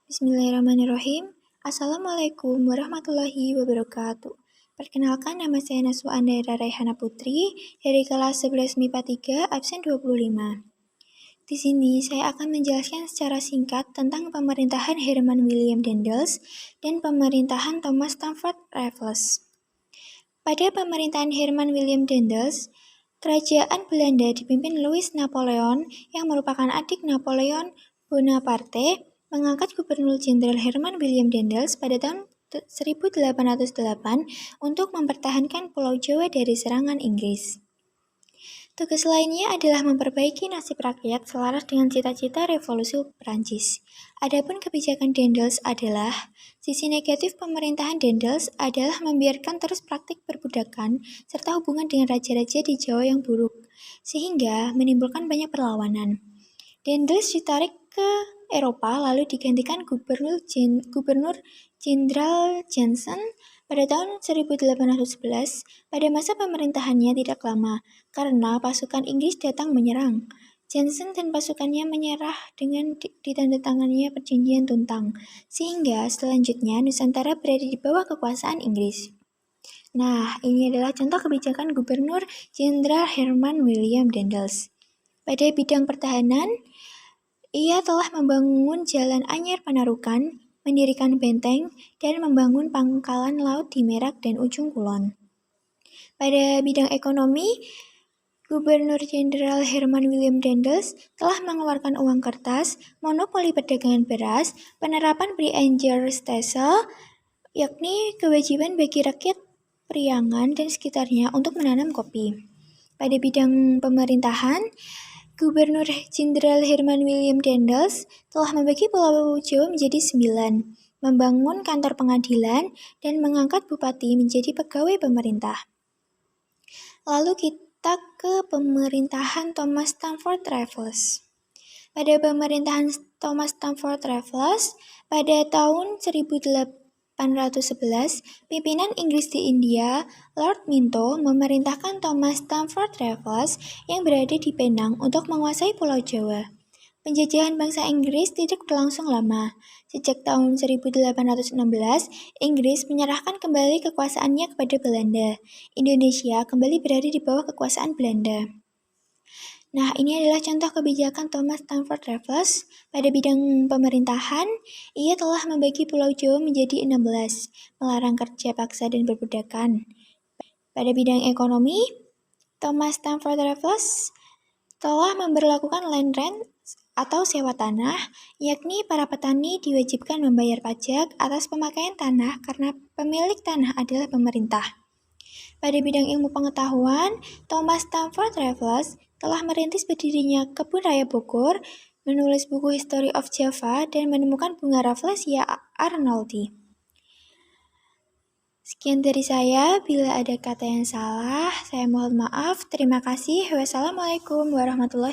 Bismillahirrahmanirrahim. Assalamualaikum warahmatullahi wabarakatuh. Perkenalkan, nama saya Naswa Andaira Raihana Putri dari kelas 11 MIPA 3 absen 25. Di sini saya akan menjelaskan secara singkat tentang pemerintahan Herman William Daendels dan pemerintahan Thomas Stamford Raffles. Pada pemerintahan Herman William Daendels, kerajaan Belanda dipimpin Louis Napoleon yang merupakan adik Napoleon Bonaparte mengangkat Gubernur Jenderal Herman William Daendels pada tahun 1808 untuk mempertahankan Pulau Jawa dari serangan Inggris. Tugas lainnya adalah memperbaiki nasib rakyat selaras dengan cita-cita revolusi Perancis. Adapun kebijakan Daendels adalah, sisi negatif pemerintahan Daendels adalah membiarkan terus praktik perbudakan serta hubungan dengan raja-raja di Jawa yang buruk, sehingga menimbulkan banyak perlawanan. Daendels ditarik ke Eropa lalu digantikan Gubernur Jenderal Jansen pada tahun 1811. Pada masa pemerintahannya tidak lama, karena pasukan Inggris datang menyerang. Jansen dan pasukannya menyerah dengan ditandatangannya perjanjian Tuntang, sehingga selanjutnya Nusantara berada di bawah kekuasaan Inggris. Nah, ini adalah contoh kebijakan Gubernur Jenderal Herman William Daendels. Pada bidang pertahanan, ia telah membangun Jalan Anyar Panarukan, mendirikan benteng, dan membangun pangkalan laut di Merak dan Ujung Kulon. Pada bidang ekonomi, Gubernur Jenderal Herman William Daendels telah mengeluarkan uang kertas, monopoli perdagangan beras, penerapan Brianger-Stelsel, yakni kewajiban bagi rakyat Priangan dan sekitarnya untuk menanam kopi. Pada bidang pemerintahan, Gubernur Jenderal Herman William Daendels telah membagi Pulau Jawa menjadi 9, membangun kantor pengadilan, dan mengangkat bupati menjadi pegawai pemerintah. Lalu kita ke pemerintahan Thomas Stamford Raffles. Pada pemerintahan Thomas Stamford Raffles, pada tahun 1811, pimpinan Inggris di India, Lord Minto, memerintahkan Thomas Stamford Raffles yang berada di Penang untuk menguasai Pulau Jawa. Penjajahan bangsa Inggris tidak berlangsung lama. Sejak tahun 1816, Inggris menyerahkan kembali kekuasaannya kepada Belanda. Indonesia kembali berada di bawah kekuasaan Belanda. Nah, ini adalah contoh kebijakan Thomas Stamford Raffles. Pada bidang pemerintahan, ia telah membagi Pulau Jawa menjadi 16, melarang kerja paksa dan perbudakan. Pada bidang ekonomi, Thomas Stamford Raffles telah memberlakukan land rent atau sewa tanah, yakni para petani diwajibkan membayar pajak atas pemakaian tanah karena pemilik tanah adalah pemerintah. Pada bidang ilmu pengetahuan, Thomas Stamford Raffles telah merintis berdirinya Kebun Raya Bogor, menulis buku History of Java, dan menemukan bunga Rafflesia arnoldii. Sekian dari saya, bila ada kata yang salah, saya mohon maaf. Terima kasih. Wassalamualaikum warahmatullahi wabarakatuh.